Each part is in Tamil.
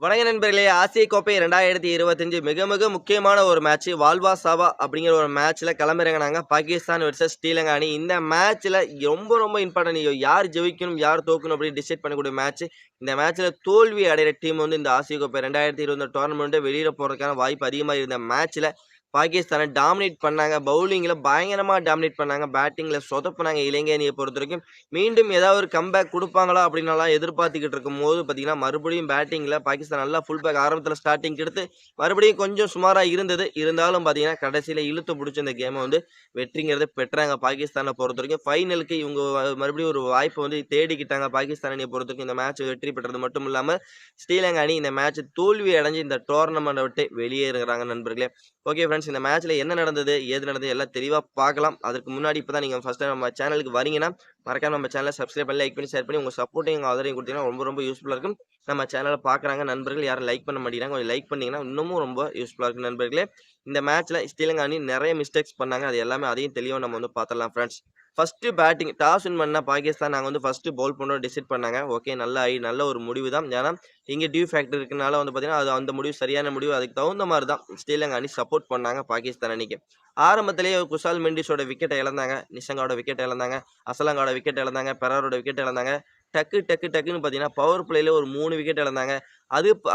வணக்க நண்பர்களே! ஆசிய கோப்பை 2025 மிக மிக முக்கியமான ஒரு மேட்ச். வால்வா சாவா அப்படிங்கிற ஒரு மேட்ச்ல களமிறங்குனாங்க பாகிஸ்தான் வெர்சஸ் ஸ்ரீலங்கா அணி. இந்த மேட்ச்ல ரொம்ப இம்பார்ட்டன்ட். யார் ஜெயிக்கணும், யார் தோக்கணும் அப்படின்னு டிசைட் பண்ணக்கூடிய மேட்ச். இந்த மேட்ச்ல தோல்வி அடையிற டீம் வந்து இந்த ஆசிய கோப்பை 2020 டோர்னமெண்ட்ட வெளியில போறதுக்கான வாய்ப்பு அதிகமா இருந்த மேட்ச்ல பாகிஸ்தான டாமினேட் பண்ணாங்க. பவுலிங்ல பயங்கரமா டாமினேட் பண்ணாங்க. பேட்டிங்ல சொதப்புனாங்க இலங்கை அணிய பொறுத்தவரைக்கும். மீண்டும் ஏதாவது ஒரு கம்பேக் குடுப்பாங்களா அப்படின்னுலாம் எதிர்பார்த்துக்கிட்டு இருக்கும்போது பார்த்தீங்கன்னா, மறுபடியும் பேட்டிங்ல பாகிஸ்தான் நல்லா ஃபுல் பேக் ஆரம்பத்தில ஸ்டார்ட்டிங் எடுத்து மறுபடியும் கொஞ்சம் சுமாரா இருந்தது. இருந்தாலும் பார்த்தீங்கன்னா, கடைசியில இழுத்து புடிச்சு இந்த கேம வந்து வெற்றிங்கிறத பெற்றாங்க பாகிஸ்தான பொறுத்தவரைக்கும். ஃபைனலுக்கு இவங்க மறுபடியும் ஒரு வாய்ப்பு வந்து தேடிக்கிட்டாங்க. பாகிஸ்தான் அணிய பொறுத்தவரைக்கும் இந்த மேட்ச் வெற்றி பெற்றது மட்டும் இல்லாம, ஸ்ரீலங்கா அணி இந்த மேட்ச் தோல்வி அடைஞ்சு இந்த டோர்னமெண்ட்ட விட்டு வெளியேறுகிறாங்க நண்பர்களே. ஓகே ஃப்ரெண்ட்ஸ், இந்த மேட்ச்ல என்ன நடந்தது, ஏது நடந்தது எல்லாம் தெளிவா பார்க்கலாம். அதுக்கு முன்னாடி இப்ப தான் நீங்க ஃபர்ஸ்ட் டைம் நம்ம சேனலுக்கு வரீங்கன்னா, மறக்காம நம்ம சேனல சப்ஸ்கிரைப் பண்ணி, லைக் பண்ணி, ஷேர் பண்ணி உங்க சப்போர்ட்டையும் உங்க ஆதரவையும் குடுத்தீங்கன்னா ரொம்ப யூஸ்ஃபுல்லா இருக்கும். நம்ம சேனல பார்க்குறாங்க நண்பர்கள் யாரும் லைக் பண்ண மாட்டேங்கிறாங்க. கொஞ்சம் லைக் பண்ணீங்கன்னா இன்னமும் ரொம்ப யூஸ்ஃபுல்லா இருக்கும் நண்பர்களே. இந்த மேட்ச்ல ஸ்ரீலங்கா அணி நெறைய மிஸ்டேக்ஸ் பண்ணாங்க. அது எல்லாமே அதையும் தெளிவா நம்ம வந்து பார்த்துடலாம் friends. First batting toss win பண்ண பாகிஸ்தான் நாங்க வந்து ஃபர்ஸ்ட் பவுல் பண்ணணும்னு டிசைட் பண்ணாங்க. ஓகே, நல்ல ஒரு முடிவு தான். ஏன்னா இங்க டியூ ஃபேக்டர் இருக்கனால வந்து பார்த்தீங்கன்னா, அது அந்த முடிவு சரியான முடிவு. அதுக்கு தகுந்த மாரி தான் ஸ்ரீலங்கா அணி சப்போர்ட் பண்ணாங்க பாகிஸ்தான் அணிக்கு. ஆரம்பத்திலேயே குஷால் மெண்டிஸோட விக்கெட்ட இழந்தாங்க. நிஷங்காவோட விக்கெட்ட இழந்தாங்க. அசலங்காவோட விக்கெட் இழந்தாங்க. பெராரோட விக்கெட் இழந்தாங்க. டக்குன்னு பார்த்தீங்கன்னா, பவர் பிளேல ஒரு 3 விக்கெட் இழந்தாங்க.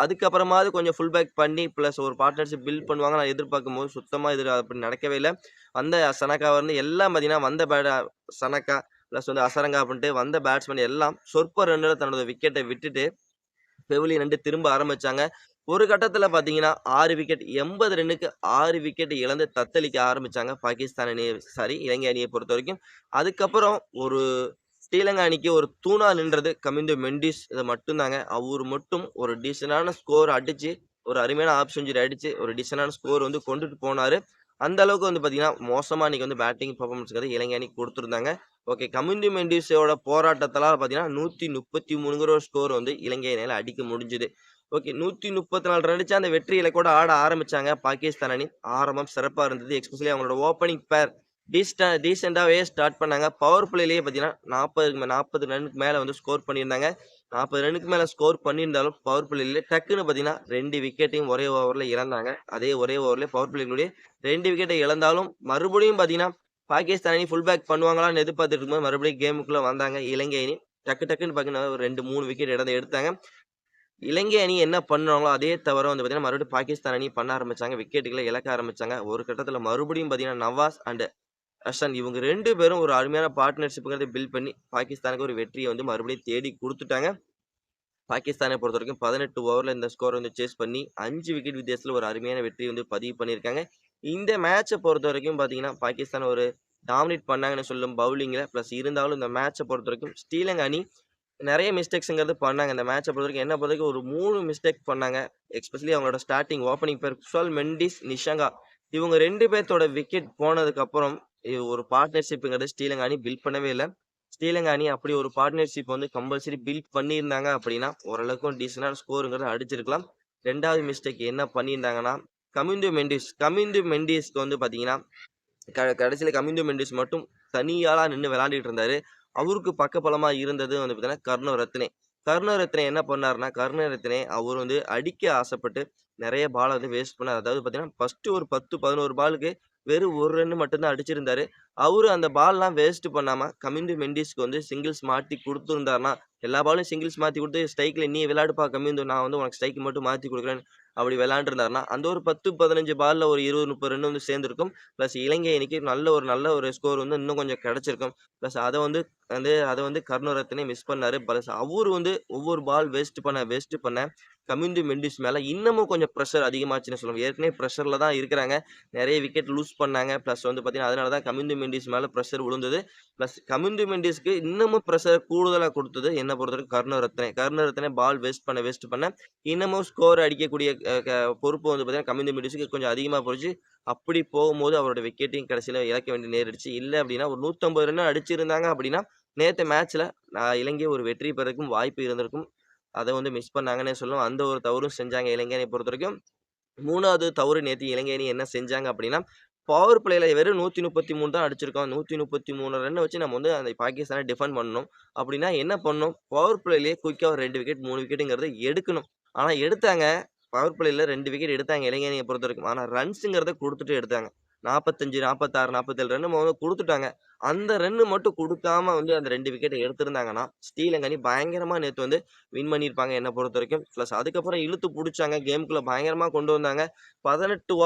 அதுக்கப்புறமாவது கொஞ்சம் ஃபுல் பேக் பண்ணி பிளஸ் ஒரு பார்ட்னர்ஷிப் பில்ட் பண்ணுவாங்கன்னு நான் எதிர்பார்க்கும்போது, சுத்தமா அப்படி நடக்கவே இல்ல. வந்த சனக்காவ இருந்து எல்லாம் பார்த்தீங்கன்னா, சனக்கா பிளஸ் வந்து அசரங்கா அப்படின்ட்டு வந்த பேட்ஸ்மேன் எல்லாம் சொற்ப ரன்னுல தன்னோட விக்கெட்ட விட்டுட்டு பெவிலியன் 2 திரும்ப ஆரம்பிச்சாங்க. ஒரு கட்டத்தில பார்த்தீங்கன்னா, 6 விக்கெட் 80 ரன்னுக்கு 6 விக்கெட் இழந்து தத்தளிக்க ஆரம்பிச்சாங்க பாகிஸ்தான் அணி இலங்கை அணிய பொறுத்தவரைக்கும். அதுக்கப்புறம் ஒரு ஸ்ரீலங்கா அணிக்கு ஒரு தூணா நின்றது கமிந்து மெண்டிஸ் இது மட்டும் தாங்க. அவரு மட்டும் ஒரு டீசென்டான ஸ்கோர் அடிச்சு, ஒரு அருமையான ஆஃப் செஞ்சுரி அடிச்சு, ஒரு டீசென்டான ஸ்கோர் வந்து கொண்டுட்டு போனாரு. அந்த அளவுக்கு வந்து பார்த்தீங்கன்னா, மோசமா அன்னைக்கு வந்து பேட்டிங் பெர்ஃபார்மன்ஸ்ங்கிறது இலங்கை அணிக்கு குடுத்துருந்தாங்க. ஓகே, கமிந்து மெண்டிஸோட போராட்டத்தால பார்த்தீங்கன்னா, 133ங்கிற ஒரு ஸ்கோர் வந்து இலங்கை அணியால அடிக்க முடிஞ்சது. ஓகே, 134 ரன் அடிச்சு அந்த வெற்றி இலக்கோட ஆட ஆரம்பிச்சாங்க பாகிஸ்தான் அணி. ஆரம்பம் சிறப்பா இருந்தது. எஸ்பெஷலி அவங்களோட ஓப்பனிங் பேர் டீசென்ட்டாவே ஸ்டார்ட் பண்ணாங்க. பவர் பிளேலயே பார்த்தீங்கன்னா, 40 ரன்னுக்கு மேல வந்து ஸ்கோர் பண்ணியிருந்தாங்க. 40 ரன்னுக்கு மேல ஸ்கோர் பண்ணியிருந்தாலும், பவர் பிளேல டக்குன்னு பார்த்தீங்கன்னா, 2 விக்கெட்டையும் ஒரே ஓவர்ல இழந்தாங்க. அதே ஒரே ஓவர்ல பவர் பிளேயினுடைய 2 விக்கெட்ட இழந்தாலும், மறுபடியும் பார்த்தீங்கன்னா, பாகிஸ்தான் அணி ஃபுல் பேக் பண்ணுவாங்களான்னு எதிர்பார்த்துட்டு இருக்கும்போது, மறுபடியும் கேமுக்குள்ள வந்தாங்க இலங்கை அணி. டக்குன்னு பார்த்தீங்கன்னா, ஒரு 2, 3 விக்கெட் எடுத்தாங்க. இலங்கை அணி என்ன பண்ணாங்களோ, அதே தவற வந்து பார்த்தீங்கன்னா, மறுபடியும் பாகிஸ்தான் அணி பண்ண ஆரம்பிச்சாங்க. விக்கெட்டுகள இழக்க ஆரம்பிச்சாங்க. ஒரு கட்டத்தில மறுபடியும் பார்த்தீங்கன்னா, நவாஸ் அண்ட் ஹசன் இவங்க 2 பேரும் ஒரு அருமையான பார்ட்னர்ஷிப்ங்கிறத பில்ட் பண்ணி, பாகிஸ்தானுக்கு ஒரு வெற்றிய வந்து மறுபடியும் தேடி குடுத்துட்டாங்க. பாகிஸ்தானை பொறுத்தவரைக்கும் 18 ஓவர்ல இந்த ஸ்கோர் வந்து சேஸ் பண்ணி 5 விக்கெட் வித்தியாசத்துல ஒரு அருமையான வெற்றி வந்து பதிவு பண்ணியிருக்காங்க. இந்த மேட்ச பொறுத்தவரைக்கும் பார்த்தீங்கன்னா, பாகிஸ்தான் ஒரு டாமினேட் பண்ணாங்கன்னு சொல்லும் பவுலிங்ல. பிளஸ் இருந்தாலும் இந்த மேட்ச பொறுத்தவரைக்கும் ஸ்ரீலங்கா அணி நெறைய மிஸ்டேக்ஸ்ங்கிறது பண்ணாங்க. இந்த மேட்ச பொறுத்தவரைக்கும் என்ன பொறுத்தவரைக்கும் ஒரு 3 மிஸ்டேக் பண்ணாங்க. எஸ்பெஷலி அவங்களோட ஸ்டார்ட்டிங் ஓப்பனிங் பேர் குஷால் மெண்டிஸ், நிஷங்கா இவங்க 2 பேத்தோட விக்கெட் போனதுக்கப்புறம் ஒரு பார்ட்னர்ஷிப்ங்கிறது ஸ்ரீலங்கா அணி பில்ட் பண்ணவே இல்ல. ஸ்ரீலங்கா அணி அப்படி ஒரு பார்ட்னர்ஷிப் வந்து கம்பல்சரி பில்ட் பண்ணியிருந்தாங்க அப்படின்னா, ஓரளவுக்கு டீசென்டான ஸ்கோர்ங்கிறத அடிச்சிருக்கலாம். 2வது மிஸ்டேக் என்ன பண்ணியிருந்தாங்கன்னா, கமிந்து மெண்டிஸ்க்கு வந்து பார்த்தீங்கன்னா, கடைசியில கமிந்து மெண்டிஸ் மட்டும் தனியாளா நின்னு விளையாண்டுட்டு இருந்தாரு. அவருக்கு பக்கபலமா இருந்தது வந்து பார்த்தீங்கன்னா, கருணரத்னே. கருணரத்னே என்ன பண்ணாருன்னா, கருணரத்னே அவரு வந்து அடிக்க ஆசைப்பட்டு நெறைய பால வந்து வேஸ்ட் பண்ணாரு. அதாவது பார்த்தீங்கன்னா, ஃபர்ஸ்ட் ஒரு 10, 11 பாலுக்கு வெறும் 1 ரன் மட்டும் தான் அடிச்சிருந்தாரு. அவரு அந்த பால்லாம் வேஸ்ட் பண்ணாம, கமிந்து மெண்டிஸ்க்கு வந்து சிங்கிள்ஸ் மாத்தி குடுத்திருந்தாருன்னா, எல்லா பாலும் சிங்கிள்ஸ் மாத்தி குடுத்து, ஸ்ட்ரைக்ல நீ விளையாடுப்பா கமிந்து, நான் வந்து உனக்கு ஸ்ட்ரைக் மட்டும் மாத்தி குடுக்குறேன். அப்படி விளையாண்டுருந்தாருன்னா, அந்த ஒரு 10, 15 பால்ல ஒரு 20, 30 ரன் வந்து சேர்ந்திருக்கும். பிளஸ் இலங்கை அணிக்கு நல்ல ஒரு ஸ்கோர் வந்து இன்னும் கொஞ்சம் கிடைச்சிருக்கும். பிளஸ் அத வந்து கருணரத்னே மிஸ் பண்ணாரு. பிளஸ் அவரு வந்து ஒவ்வொரு பால் வேஸ்ட் பண்ண கமிந்து மெண்டிஸ் மேல இன்னமும் கொஞ்சம் பிரஷர் அதிகமாச்சுன்னு சொல்லலாம். ஏற்கனவே பிரஷர்ல தான் இருக்கிறாங்க. நெறைய விக்கெட் லூஸ் பண்ணாங்க. பிளஸ் வந்து பார்த்தீங்கன்னா, அதனால தான் கமிந்து மெண்டிஸ் மேல பிரஷர் விழுந்தது. பிளஸ் கமிந்து மெண்டிஸ்க்கு இன்னமும் பிரஷர் கூடுதலா குடுத்தது என்ன பொறுத்தவரைக்கும் கருணரத்னே. கருணரத்னே பால் வேஸ்ட் பண்ண இன்னமும் ஸ்கோர் அடிக்கக்கூடிய பொறுப்பு வந்து பார்த்தீங்கன்னா, கமிந்து மெண்டிஸ்க்கு கொஞ்சம் அதிகமா போச்சு. அப்படி போகும்போது அவரோட விக்கெட்டையும் கடைசியில இழக்க வேண்டிய நேரிடுச்சு. இல்ல அப்படின்னா ஒரு 150 ரன் அடிச்சிருந்தாங்க அப்படின்னா, நேத்து மேட்ச்ல இலங்கை ஒரு வெற்றி பெறக்கும் வாய்ப்பு இருந்திருக்கும். அத வந்து மிஸ் பண்ணாங்கன்னே சொல்லலாம். அந்த ஒரு தவறும் செஞ்சாங்க இலங்கை அணிய பொறுத்தவரைக்கும். 3வது தவறு நேத்து இலங்கை அணி என்ன செஞ்சாங்க அப்படின்னா, பவர் பிளேல வெறும் 133 தான் அடிச்சிருக்கோம். 133 ரன் வச்சு நம்ம வந்து அந்த பாகிஸ்தான டிஃபெண்ட் பண்ணணும். அப்படின்னா என்ன பண்ணணும்? பவர் பிளேலயே குயிக்கா ஒரு 2 விக்கெட், 3 விக்கெட்ங்கிறத எடுக்கணும். ஆனா எடுத்தாங்க. பவர் பிளேல 2 விக்கெட் எடுத்தாங்க இலங்கை அணிய பொறுத்தவரைக்கும். ஆனா ரன்ஸ்ங்கிறத குடுத்துட்டு எடுத்தாங்க. 45, 46, 47 ரன் மொத குடுத்துட்டாங்க. அந்த ரன் மட்டும் குடுக்காம அந்த 2 விக்கெட்ட எடுத்திருந்தாங்கன்னா, ஸ்ரீலங்கா அணி பயங்கரமா நேத்து வின் பண்ணியிருப்பாங்க என்ன பொறுத்தவரைக்கும். பிளஸ் அதுக்கப்புறம் இழுத்து புடிச்சாங்க. கேம்குள்ள பயங்கரமா கொண்டு வந்தாங்க. 18வது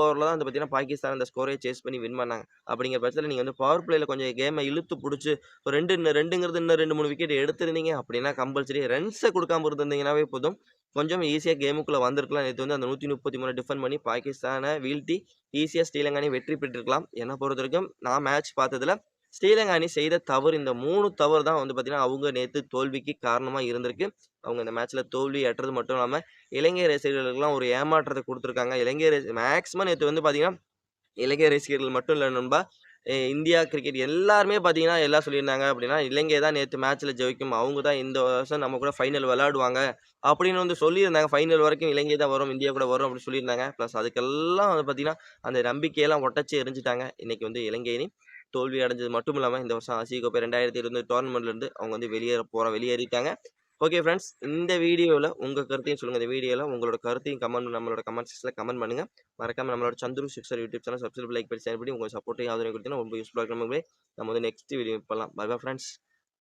ஓவர்ல தான் பார்த்தீங்கன்னா, பாகிஸ்தான் அந்த ஸ்கோரையே சேஸ் பண்ணி வின் பண்ணாங்க. அப்படிங்கிற பட்சத்தில நீங்க பவர் பிளேல கொஞ்சம் கேம இழுத்து புடிச்சு ஒரு 2ங்கிறது இன்னும் 2, 3 விக்கெட் எடுத்திருந்தீங்க அப்படின்னா, கம்பல்சரி ரன்ஸ குடுக்காம இருந்திருந்தீங்கன்னாவே போதும். கொஞ்சம் ஈஸியா கேமுக்குள்ள வந்திருக்கலாம். நேத்து அந்த 133 டிஃபெண்ட் பண்ணி பாகிஸ்தான வீழ்த்தி ஈஸியா ஸ்ரீலங்கா அணி வெற்றி பெற்றிருக்கலாம். என்ன பொறுத்தவரைக்கும் நான் மேட்ச் பார்த்ததுல ஸ்ரீலங்கா அணி செய்த தவறு இந்த 3 தவறு தான் பார்த்தீங்கன்னா, அவங்க நேத்து தோல்விக்கு காரணமா இருந்திருக்கு. அவங்க இந்த மேட்ச்ல தோல்வி அற்றது மட்டும் இல்லாம, இலங்கை ரசிகர்களுக்கெல்லாம் ஒரு ஏமாற்றத்த குடுத்துருக்காங்க. இலங்கை மேக்ஸிமம் நேத்து பார்த்தீங்கன்னா, இலங்கை ரசிகர்கள் மட்டும் இல்ல நண்பா. இந்தியா கிரிக்கெட் எல்லாருமே பார்த்தீங்கன்னா, எல்லாம் சொல்லியிருந்தாங்க அப்படின்னா, இலங்கை தான் நேத்து மேட்ச்ல ஜெயிக்கும். அவங்க தான் இந்த வருஷம் நம்ம கூட ஃபைனல் விளையாடுவாங்க. அப்படின்னு சொல்லியிருந்தாங்க. ஃபைனல் வரைக்கும் இலங்கை தான் வரும், இந்தியா கூட வரும் அப்படின்னு சொல்லியிருந்தாங்க. பிளஸ் அதுக்கெல்லாம் பார்த்தீங்கன்னா, அந்த நம்பிக்கையெல்லாம் ஒட்டச்சு எறிஞ்சுட்டாங்க. இன்னைக்கு இலங்கை அணி தோல்வி அடைஞ்சது மட்டும் இல்லாம, இந்த வருஷம் ஆசிய கோப்பை 2020 டோர்னமெண்ட்லேருந்து அவங்க வெளியேறிட்டாங்க. Okay friends. இந்த வீடியோல உங்க கருத்தையும் சொல்லுங்க. இந்த வீடியோல உங்களோட கருத்தையும் நம்மளோட கமெண்ட் செக்ஷன்ல கமெண்ட் பண்ணுங்க. மறக்காம நம்மளோட Chandru sixer YouTube channel subscribe, like பண்ணி ஷேர் பண்ணி உங்க சப்போர்ட்டையும் ஆதரவு கொடுத்தீங்கன்னா ரொம்ப யூஸ்ஃபுல்லா இருக்கும். நம்ம நெக்ஸ்ட் வீடியோ பண்ணலாம். Bye bye friends.